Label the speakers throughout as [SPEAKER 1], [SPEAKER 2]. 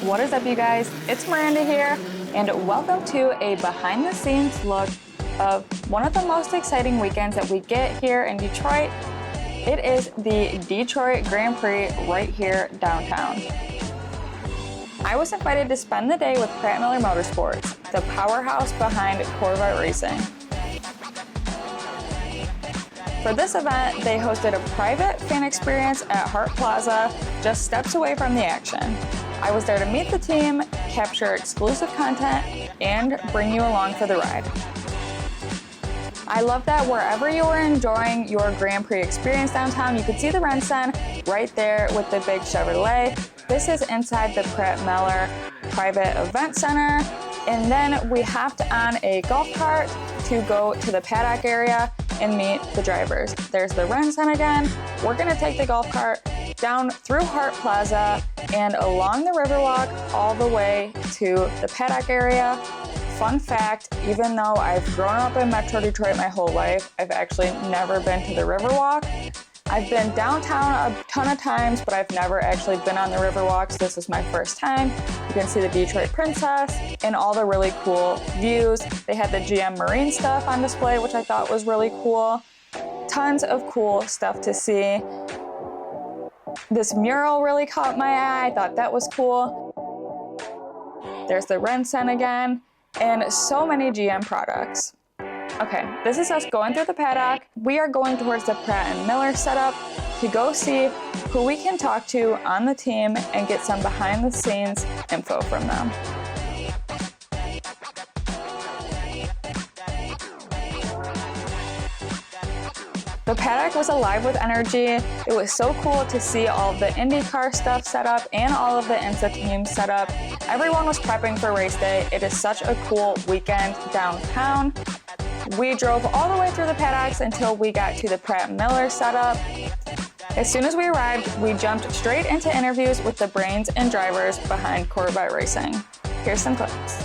[SPEAKER 1] What is up, you guys? It's Miranda here, and welcome to a behind-the-scenes look of one of the most exciting weekends that we get here in Detroit. It is the Detroit Grand Prix right here downtown. I was invited to spend the day with Pratt Miller Motorsports, the powerhouse behind Corvette Racing. For this event, they hosted a private fan experience at Hart Plaza, just steps away from the action. I was there to meet the team, capture exclusive content, and bring you along for the ride. I love that wherever you were enjoying your Grand Prix experience downtown, you could see the Renson right there with the big Chevrolet. This is inside the Pratt Miller private event center. And then we hopped on a golf cart to go to the paddock area and meet the drivers. There's the Renson again. We're gonna take the golf cart down through Hart Plaza and along the Riverwalk all the way to the paddock area. Fun fact, even though I've grown up in Metro Detroit my whole life, I've actually never been to the Riverwalk. I've been downtown a ton of times, but I've never actually been on the Riverwalk, so this is my first time. You can see the Detroit Princess and all the really cool views. They had the GM Marine stuff on display, which I thought was really cool. Tons of cool stuff to see. This mural really caught my eye. I thought that was cool. There's the Renson again, and so many GM products. Okay, this is us going through the paddock. We are going towards the Pratt & Miller setup to go see who we can talk to on the team and get some behind the scenes info from them. The paddock was alive with energy. It was so cool to see all of the IndyCar stuff set up and all of the IMSA teams set up. Everyone was prepping for race day. It is such a cool weekend downtown. We drove all the way through the paddocks until we got to the Pratt Miller setup. As soon as we arrived, we jumped straight into interviews with the brains and drivers behind Corvette Racing. Here's some clips.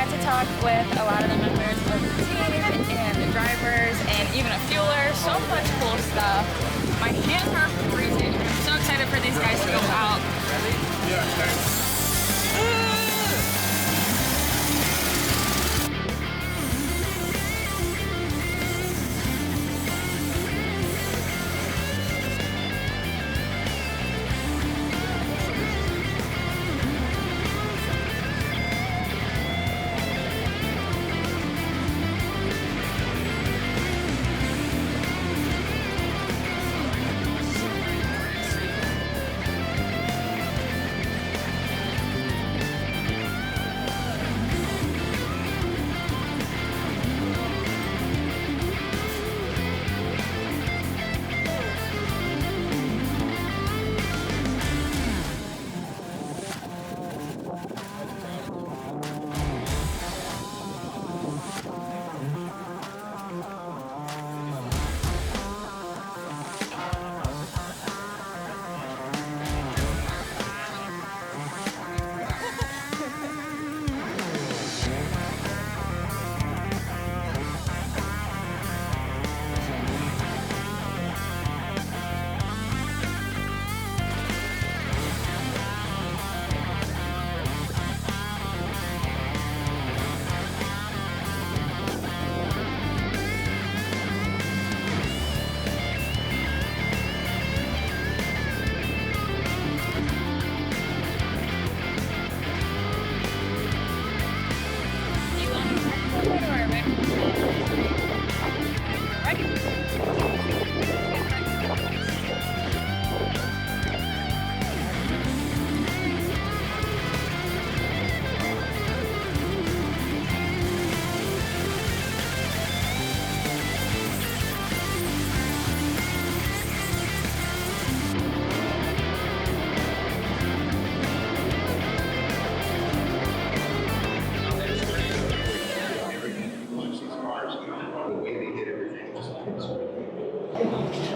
[SPEAKER 1] got to talk with a lot of the members of the team and the drivers and even a fueler. So much cool stuff. My hands are freezing. I'm so excited for these guys to go out.
[SPEAKER 2] Ready? Yeah, okay.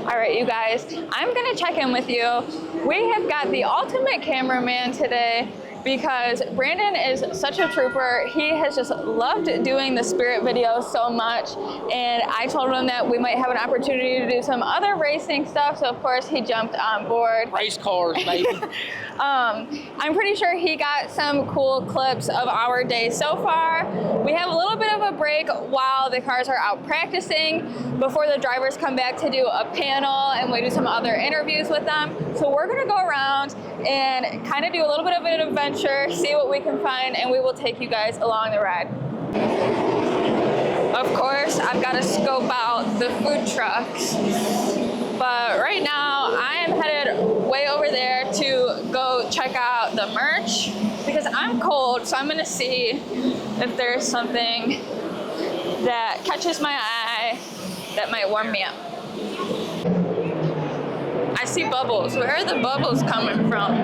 [SPEAKER 1] All right, you guys, I'm gonna check in with you. We have got the ultimate cameraman today because Brandon is such a trooper. He has just loved doing the Spirit videos so much, and I told him that we might have an opportunity to do some other racing stuff, so of course he jumped on board.
[SPEAKER 3] Race cars, baby.
[SPEAKER 1] I'm pretty sure he got some cool clips of our day so far. We have a little bit of a break while the cars are out practicing before the drivers come back to do a panel and we do some other interviews with them. So we're gonna go around and kind of do a little bit of an adventure, see what we can find, and we will take you guys along the ride. Of course, I've got to scope out the food trucks. But right now, I am headed way over there to go check out the merch because I'm cold, so I'm gonna see if there's something that catches my eye that might warm me up. I see bubbles. Where are the bubbles coming from?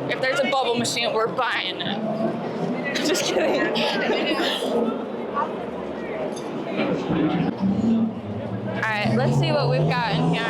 [SPEAKER 1] If there's a bubble machine, we're buying it. Just kidding. All right, let's see what we've got in here.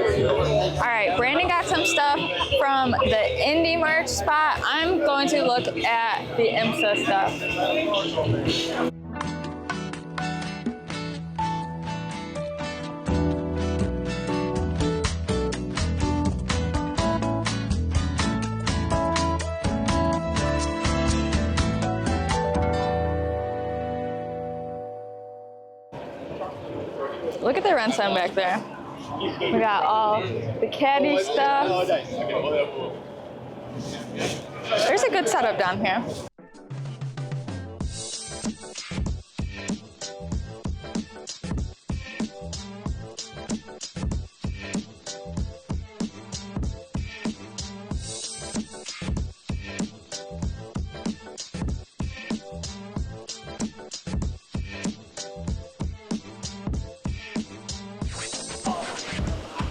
[SPEAKER 1] All right, Brandon got some stuff from the Indy merch spot. I'm going to look at the IMSA stuff. Look at the rent sign back there. We got all the caddy stuff. There's a good setup down here.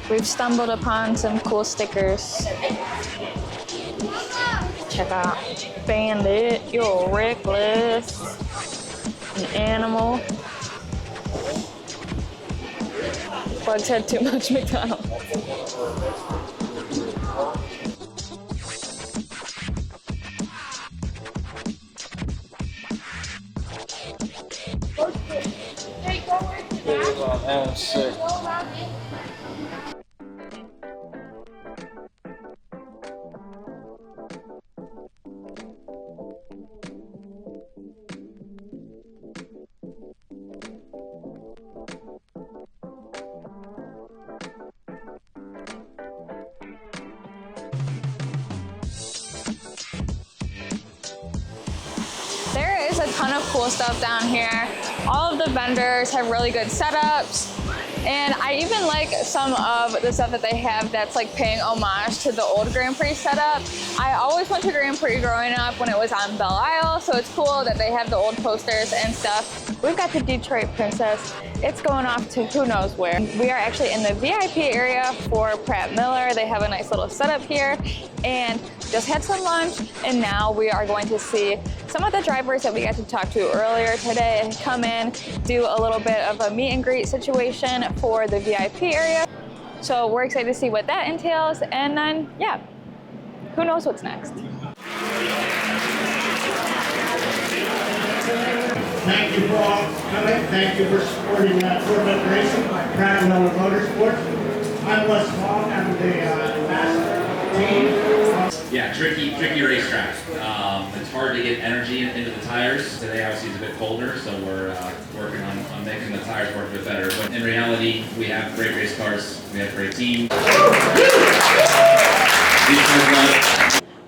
[SPEAKER 1] We've stumbled upon some cool stickers. Check out Bandit, you're reckless, an animal. Bugs had too much McDonald's.
[SPEAKER 3] That was sick.
[SPEAKER 1] There is a ton of cool stuff down here. All of the vendors have really good setups. And I even like some of the stuff that they have that's like paying homage to the old Grand Prix setup. I always went to Grand Prix growing up when it was on Belle Isle, so it's cool that they have the old posters and stuff. We've got the Detroit Princess. It's going off to who knows where. We are actually in the VIP area for Pratt Miller. They have a nice little setup here, and just had some lunch, and now we are going to see some of the drivers that we got to talk to earlier today come in, do a little bit of a meet and greet situation for the VIP area. So we're excited to see what that entails, and then, yeah, who knows what's next.
[SPEAKER 4] Thank you for all coming. Thank you for supporting Corvette Racing, Pratt Miller Motorsports. I'm Les Long. I'm the ambassador team.
[SPEAKER 5] Yeah, tricky racetrack. It's hard to get energy into the tires. Today obviously it's a bit colder, so we're working on making the tires work a bit better. But in reality, we have great race cars. We have a great team.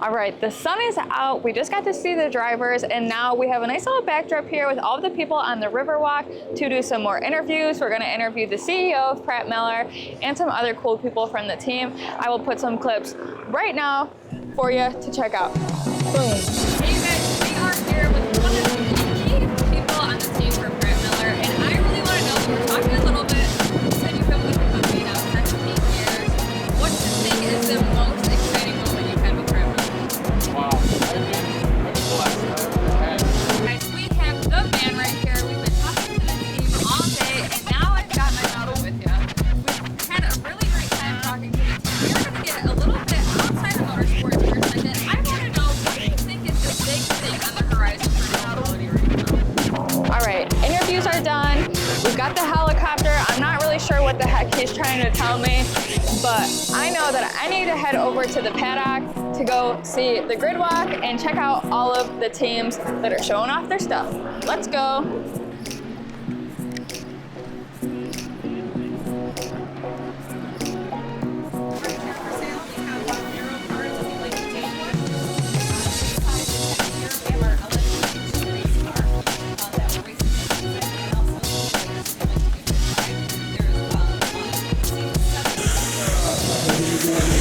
[SPEAKER 1] All right, the sun is out. We just got to see the drivers, and now we have a nice little backdrop here with all the people on the Riverwalk to do some more interviews. We're gonna interview the CEO of Pratt Miller and some other cool people from the team. I will put some clips right now for you to check out. Boom. Hey you guys, we are here with one of the key people on the team for Pratt Miller, and I really wanna know, we're talking a little bit, you said you've been with the company now 13 years. What do you think is the most exciting moment you've had with Pratt Miller?
[SPEAKER 3] Wow, I've been blessed.
[SPEAKER 1] Guys, we have the man right here. We've been talking to the team all day, and now I've got my photo with you. We've had a really great time talking to the team. We're going to get a little bit outside of motorsports for a second. I want to know, what do you think is the big thing on the horizon for mobility right now? All right, interviews are done. We've got the helicopter. I'm not really sure what the heck he's trying to tell me, but I know that I need to head over to the paddock to go see the grid walk and check out all of the teams that are showing off their stuff. Let's go.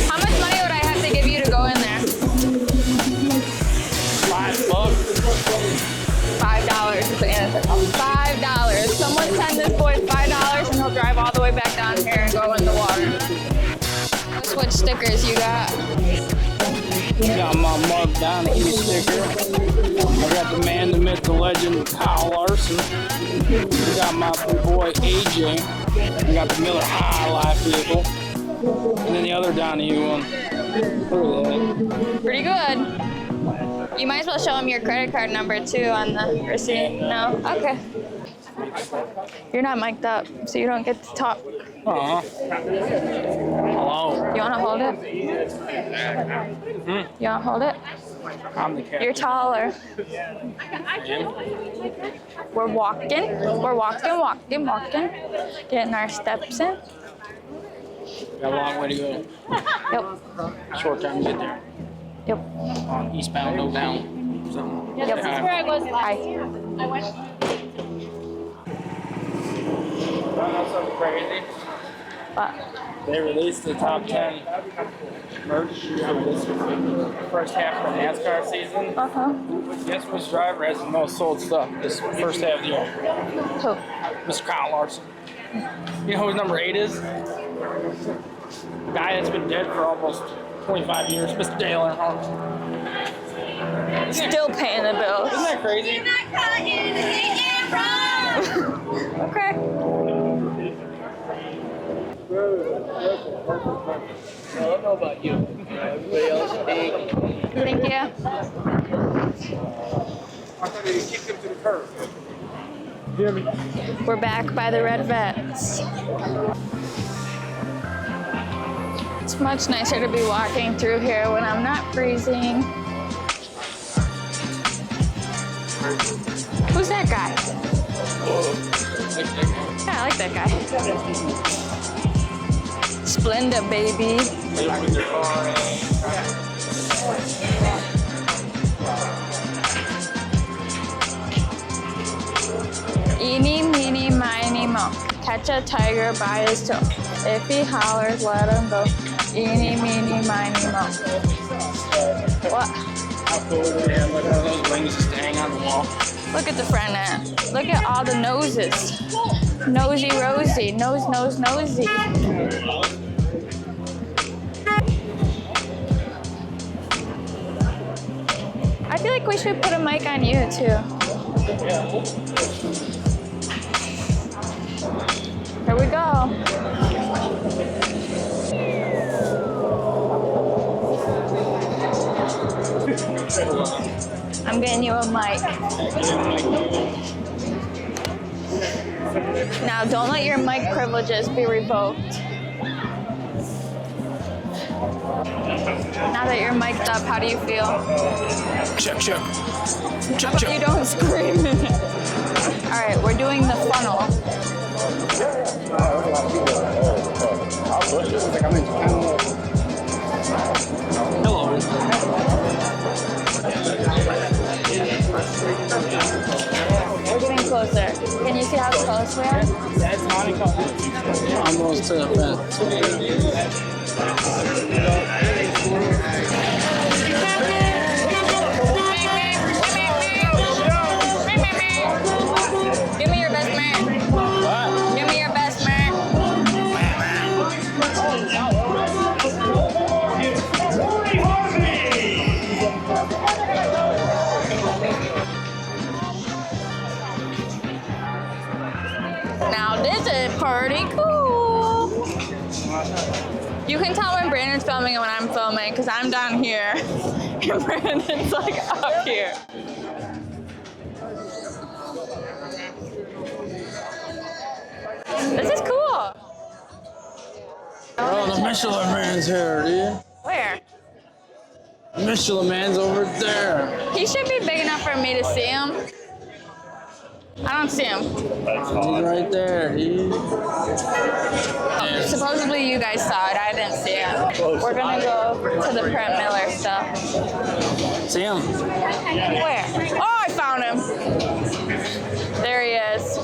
[SPEAKER 1] How much money would I have to give you to go in there? $5 is the answer. $5. Someone send this boy $5 and he'll drive all the way back down here and go in the water. Let's switch stickers you got.
[SPEAKER 3] Got my Mug Donahue sticker. I got the man, the myth, the legend, Kyle Larson. I got my boy AJ. I got the Miller High Life vehicle. And then the other Donahue one. Look at that.
[SPEAKER 1] Pretty good. You might as well show him your credit card number too on the receipt. No? Okay. You're not mic'd up, so you don't get to talk.
[SPEAKER 3] Hello.
[SPEAKER 1] You want to hold it? You want to hold it?
[SPEAKER 3] I'm the captain.
[SPEAKER 1] You're taller. We're walking. We're walking. Getting our steps in.
[SPEAKER 3] Got a long way to go.
[SPEAKER 1] Yep.
[SPEAKER 3] Short time to get there.
[SPEAKER 1] Yep.
[SPEAKER 3] On eastbound, no down. Something.
[SPEAKER 1] Yep.
[SPEAKER 6] This is where I was last
[SPEAKER 1] Hi.
[SPEAKER 6] year. I went.
[SPEAKER 3] That's something crazy.
[SPEAKER 1] But
[SPEAKER 3] They released the top 10 merch for this first half of the NASCAR season. Guess which driver has the most sold stuff this first half of the year?
[SPEAKER 1] who?
[SPEAKER 3] Mr. Kyle Larson. You know who his number 8 is? The guy that's been dead for almost 25 years, Mr. Dale Earnhardt.
[SPEAKER 1] Still paying the bills.
[SPEAKER 3] Isn't that crazy?
[SPEAKER 1] Okay.
[SPEAKER 3] I don't know about you. Everybody else big.
[SPEAKER 1] Thank you.
[SPEAKER 3] I thought they kicked him to the curb. Hear me?
[SPEAKER 1] We're back by the Red Vets. It's much nicer to be walking through here when I'm not freezing. Who's that guy? Yeah, I like that guy. Splenda, baby. Eeny, meeny, miny, mo. Catch a tiger by his toe. If he hollers, let him go. Eeny, meeny, miny, mo. What?
[SPEAKER 3] How cool would they have like one of those wings just to hang on the wall?
[SPEAKER 1] Look at the front end. Look at all the noses. Nosy Rosie. Nose, nosy. I feel like we should put a mic on you too. Here we go. I'm getting you a mic. Now, don't let your mic privileges be revoked. Now that you're mic'd up, how do you feel?
[SPEAKER 3] Check.
[SPEAKER 1] How about you don't scream? All right, we're doing the funnel.
[SPEAKER 3] Hello.
[SPEAKER 1] We're getting closer. Can you see how close we are?
[SPEAKER 3] That's Monica. Almost to the fence.
[SPEAKER 1] Give me your best man.
[SPEAKER 3] What?
[SPEAKER 1] Give me your best man. Now this is pretty cool. You can tell when Brandon's filming and when I'm filming because I'm down here and Brandon's like up here. This is cool.
[SPEAKER 3] Oh, the Michelin Man's here, dude.
[SPEAKER 1] Where?
[SPEAKER 3] The Michelin Man's over there.
[SPEAKER 1] He should be big enough for me to see him. I don't see him.
[SPEAKER 3] He's right there, dude.
[SPEAKER 1] Supposedly you guys saw it. I didn't see it. We're gonna go to the Pratt Miller stuff.
[SPEAKER 3] See him?
[SPEAKER 1] Where? Oh, I found him. There he is.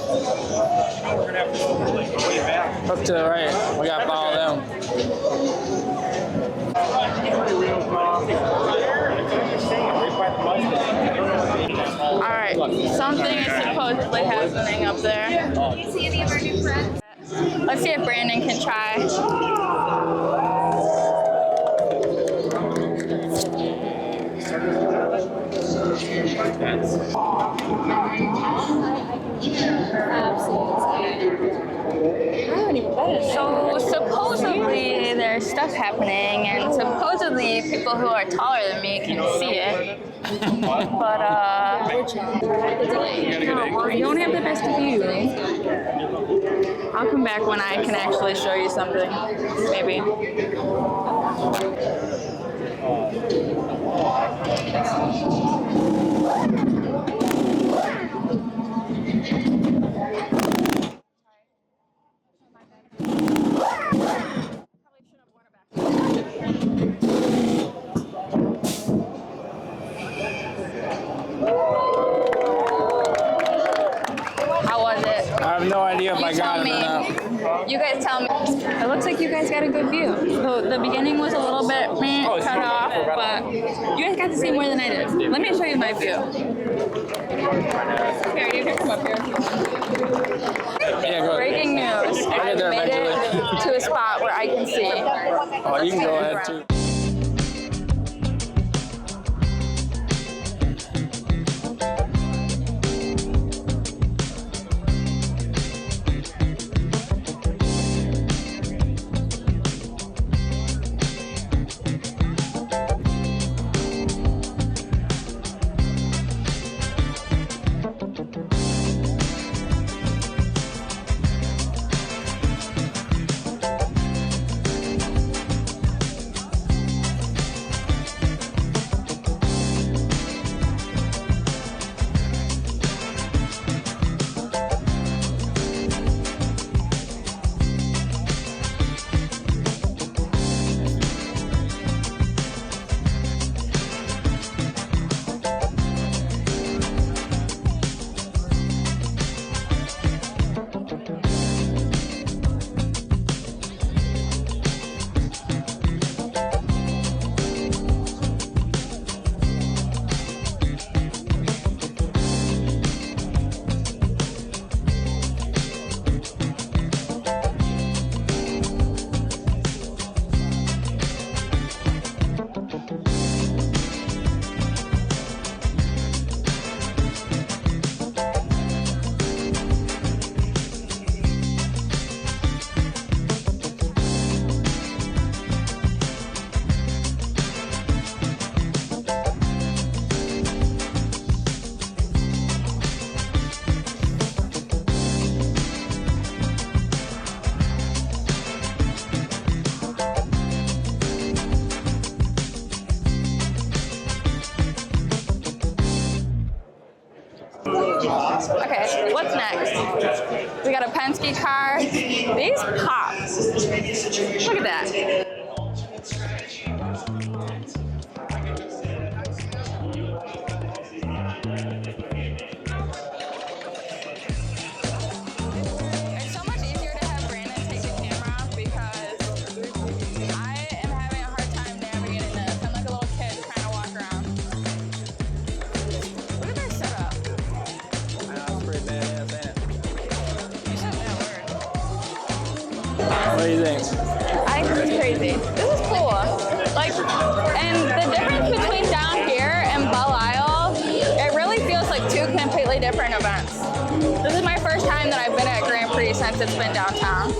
[SPEAKER 3] Up to the right. We gotta follow them.
[SPEAKER 1] All right. Something is supposedly happening up there.
[SPEAKER 6] Do you see any of our new friends?
[SPEAKER 1] Let's see if Brandon can try. So supposedly there's stuff happening, and supposedly people who are taller than me can see it. But you don't have the best view. I'll come back when I can actually show you something, maybe. How was it?
[SPEAKER 3] I have no idea if I
[SPEAKER 1] You
[SPEAKER 3] got
[SPEAKER 1] tell
[SPEAKER 3] it or
[SPEAKER 1] me.
[SPEAKER 3] not.
[SPEAKER 1] You guys tell me. It looks like you guys got a good view. The beginning was a little bit cut off, but you guys got to see more than I did. Let me show you my view. Here, you can come up here.
[SPEAKER 3] Yeah, go ahead.
[SPEAKER 1] Breaking news.
[SPEAKER 3] I'll
[SPEAKER 1] I
[SPEAKER 3] get there
[SPEAKER 1] made it
[SPEAKER 3] eventually.
[SPEAKER 1] to a spot where I can see.
[SPEAKER 3] Oh, you can go ahead too.
[SPEAKER 1] Okay, what's next? We got a Penske car. These pop. Look at that. It's so much easier to have Brandon take the camera because I am having a hard time navigating this. I'm like a little kid trying to walk around. Look at this setup.
[SPEAKER 3] I know, it's pretty badass, ain't it?
[SPEAKER 1] You said that word.
[SPEAKER 3] What do you think?
[SPEAKER 1] I think this is crazy. This is cool. Like, and the difference between down here and Belle Isle, it really feels like two completely different events. This is my first time that I've been at Grand Prix since it's been downtown.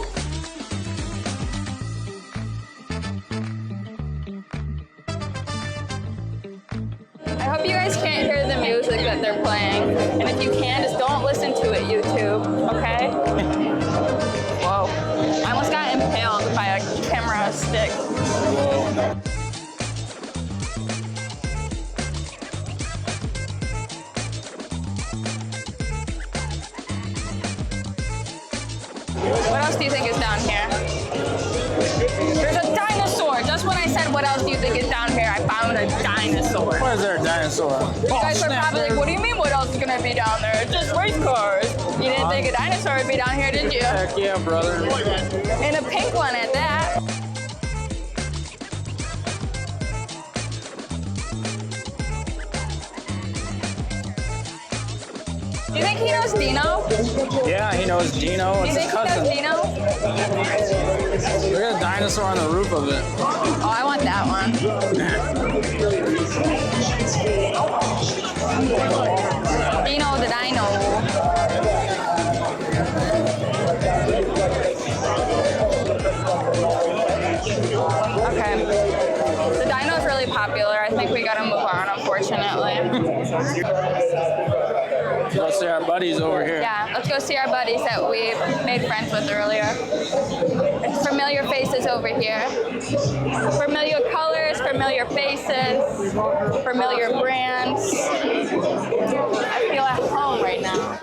[SPEAKER 1] I hope you guys can't hear the music that they're playing. And if you can, just don't listen to it, YouTube, okay? Whoa. I almost got impaled by a camera stick. What else do you think is down here? There's a dinosaur. Just when I said, what else do you think is down here, I found a dinosaur.
[SPEAKER 3] Where's there a dinosaur?
[SPEAKER 1] You guys were probably like, what do you mean what else is going to be down there? It's just race cars. You didn't think a dinosaur would be down here, did you?
[SPEAKER 3] Heck yeah, brother.
[SPEAKER 1] And a pink one at that. Do you think he knows Dino?
[SPEAKER 3] Yeah, he knows Dino.
[SPEAKER 1] Do
[SPEAKER 3] It's
[SPEAKER 1] you
[SPEAKER 3] his
[SPEAKER 1] think he knows
[SPEAKER 3] cousin.
[SPEAKER 1] Dino?
[SPEAKER 3] Look at a dinosaur on the roof of it.
[SPEAKER 1] Oh, I want that one. Dino the Dino. Okay. The Dino is really popular. I think we gotta move on, unfortunately.
[SPEAKER 3] Let's see our buddies over here.
[SPEAKER 1] Yeah, let's go see our buddies that we made friends with earlier. Familiar faces over here. Familiar colors, familiar faces, familiar brands. I feel at home right now.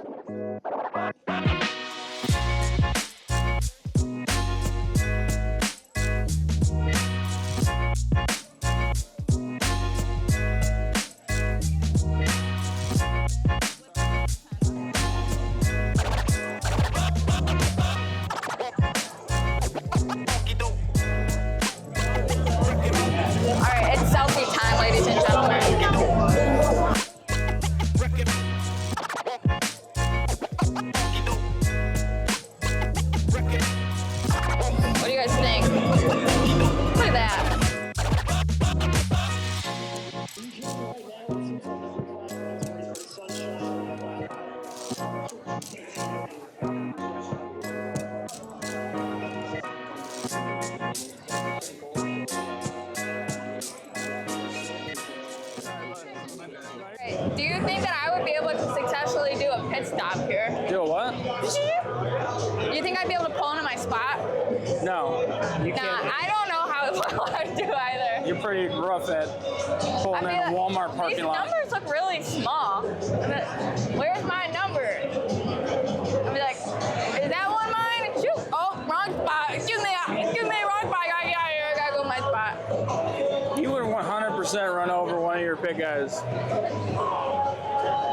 [SPEAKER 1] Do you think that I would be able to successfully do a pit stop here?
[SPEAKER 3] Do what?
[SPEAKER 1] You think I'd be able to pull into my spot?
[SPEAKER 3] No, you
[SPEAKER 1] Nah,
[SPEAKER 3] can't.
[SPEAKER 1] I don't know how I'd do either.
[SPEAKER 3] You're pretty rough at pulling in a Walmart parking lot.
[SPEAKER 1] These numbers look really small. Where's my number? I'll be like, is that one mine? Shoot! Oh, wrong spot. Excuse me, wrong spot. I gotta get out of here. I gotta go to my spot.
[SPEAKER 3] You would 100% run over one of your pit guys.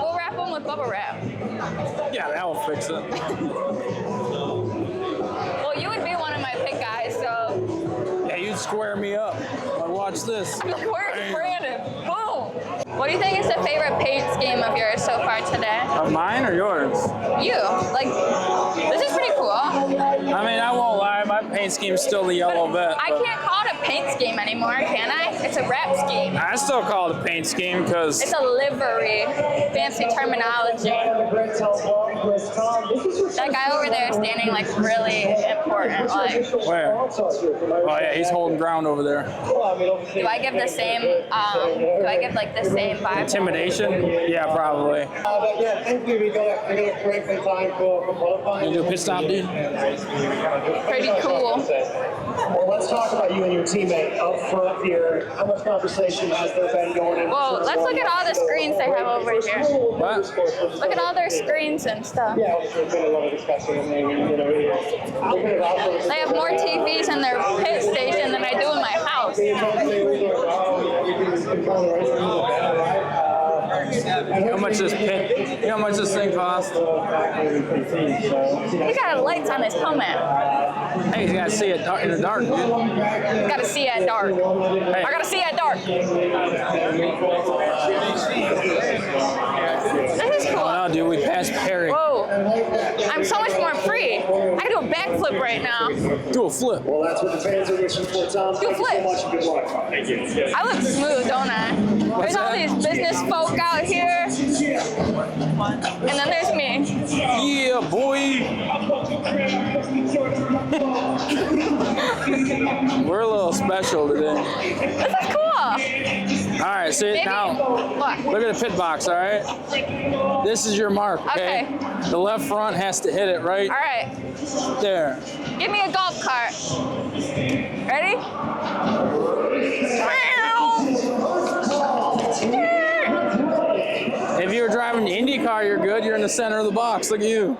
[SPEAKER 1] We'll wrap them with bubble wrap.
[SPEAKER 3] Yeah, that will fix it.
[SPEAKER 1] Well, you would be one of my pit guys, so.
[SPEAKER 3] Yeah, you'd square me up. Like, watch this.
[SPEAKER 1] Where's Brandon? Boom! What do you think is the favorite paint scheme of yours so far today?
[SPEAKER 3] Of mine or yours?
[SPEAKER 1] You. Like, this is pretty cool.
[SPEAKER 3] I mean, I won't lie, my paint scheme's still the yellow vet.
[SPEAKER 1] I can't call it a paint scheme anymore, can I? It's a wrap scheme.
[SPEAKER 3] I still call it a paint scheme because
[SPEAKER 1] It's a livery. Fancy terminology. That guy over there is standing like really important. Like,
[SPEAKER 3] where? Oh yeah, he's holding ground over there.
[SPEAKER 1] do I give the same? Do I give like the same vibe?
[SPEAKER 3] Intimidation? Yeah, probably.
[SPEAKER 4] But yeah, thankfully we got a break in time for qualifying.
[SPEAKER 3] You do a pit stop, dude?
[SPEAKER 1] Pretty cool.
[SPEAKER 4] Well, let's talk about you and your teammate up front here. How much conversation has there been going in?
[SPEAKER 1] Well, let's look at all the screens they have over here.
[SPEAKER 3] What?
[SPEAKER 1] Look at all their screens and stuff.
[SPEAKER 4] Yeah, there's been a lot of discussion.
[SPEAKER 1] They have more TVs in their pit station than I do in my house.
[SPEAKER 3] How much this pit? You know how much this thing costs?
[SPEAKER 1] He got lights on his helmet.
[SPEAKER 3] Hey, you gotta see it in the dark, dude.
[SPEAKER 1] Gotta see at dark.
[SPEAKER 3] Hey.
[SPEAKER 1] I gotta see at dark. This is cool.
[SPEAKER 3] Oh no, dude, we passed Perry.
[SPEAKER 1] Whoa. I'm so much more free. I can do a backflip right now.
[SPEAKER 3] Do a flip.
[SPEAKER 4] Well, that's what the fans are wishing for, Tom.
[SPEAKER 1] Do a
[SPEAKER 4] Thank you so
[SPEAKER 1] flip.
[SPEAKER 4] much and good luck. Thank you.
[SPEAKER 1] I look smooth, don't I? There's all these business folk out here. And then there's me.
[SPEAKER 3] Yeah, boy. We're a little special today.
[SPEAKER 1] This is cool.
[SPEAKER 3] All right, see it
[SPEAKER 1] Maybe.
[SPEAKER 3] now.
[SPEAKER 1] What?
[SPEAKER 3] Look at the pit box, all right? This is your mark, okay?
[SPEAKER 1] Okay.
[SPEAKER 3] The left front has to hit it right
[SPEAKER 1] All right.
[SPEAKER 3] there.
[SPEAKER 1] Give me a golf cart. Ready?
[SPEAKER 3] If you were driving the Indy car, you're good. You're in the center of the box. Look at you.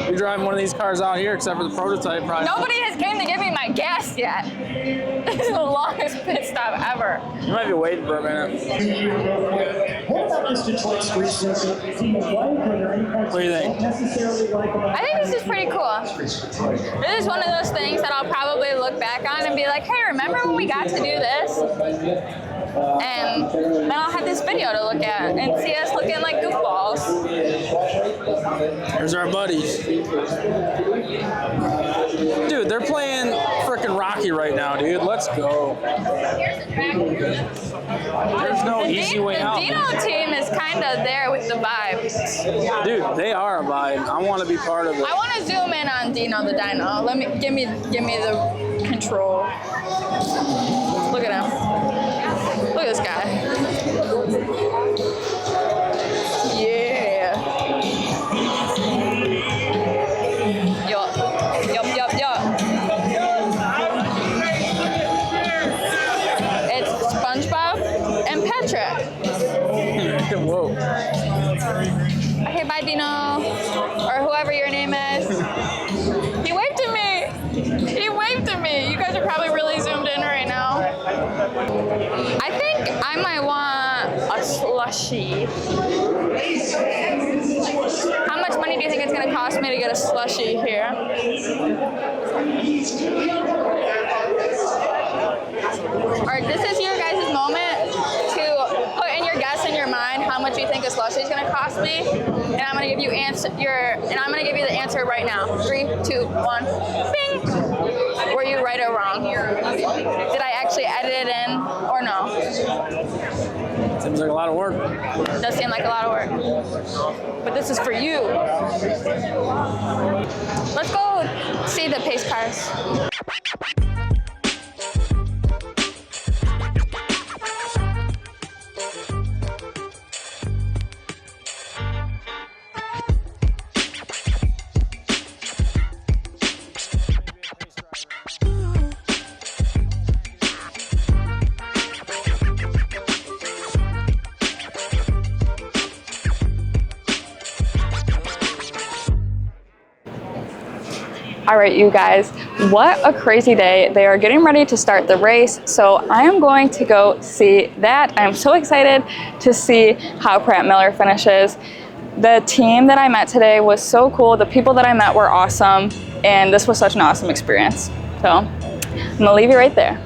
[SPEAKER 3] You're driving one of these cars out here, except for the prototype, probably.
[SPEAKER 1] Nobody has came to give me my gas yet. This is the longest pit stop ever.
[SPEAKER 3] You might be waiting for a minute.
[SPEAKER 4] What about this Detroit street circuit?
[SPEAKER 3] What do you think?
[SPEAKER 1] I think this is pretty cool. This is one of those things that I'll probably look back on and be like, hey, remember when we got to do this? And then I'll have this video to look at and see us looking like goofballs.
[SPEAKER 3] There's our buddies. Dude, they're playing frickin' Rocky right now, dude. Let's go. There's no easy way out.
[SPEAKER 1] The Dino team is kind of there with the vibes.
[SPEAKER 3] Dude, they are a vibe. I want to be part of it.
[SPEAKER 1] I want to zoom in on Dino the Dino. Give me the control. Look at him. Look at this guy. Yeah. Yup. slushy. How much money do you think it's gonna cost me to get a slushy here? Alright, this is your guys' moment to put in your guess in your mind how much you think a slushy is gonna cost me. And I'm gonna give you the answer right now. 3, 2, 1. Bing! Were you right or wrong? Did I actually edit it in or no?
[SPEAKER 3] Seems like a lot of work.
[SPEAKER 1] Does seem like a lot of work. But this is for you. Let's go see the pace cars. All right, you guys, what a crazy day. They are getting ready to start the race, so I am going to go see that. I'm so excited to see how Pratt Miller finishes. The team that I met today was so cool. The people that I met were awesome, and this was such an awesome experience. So I'm gonna leave you right there.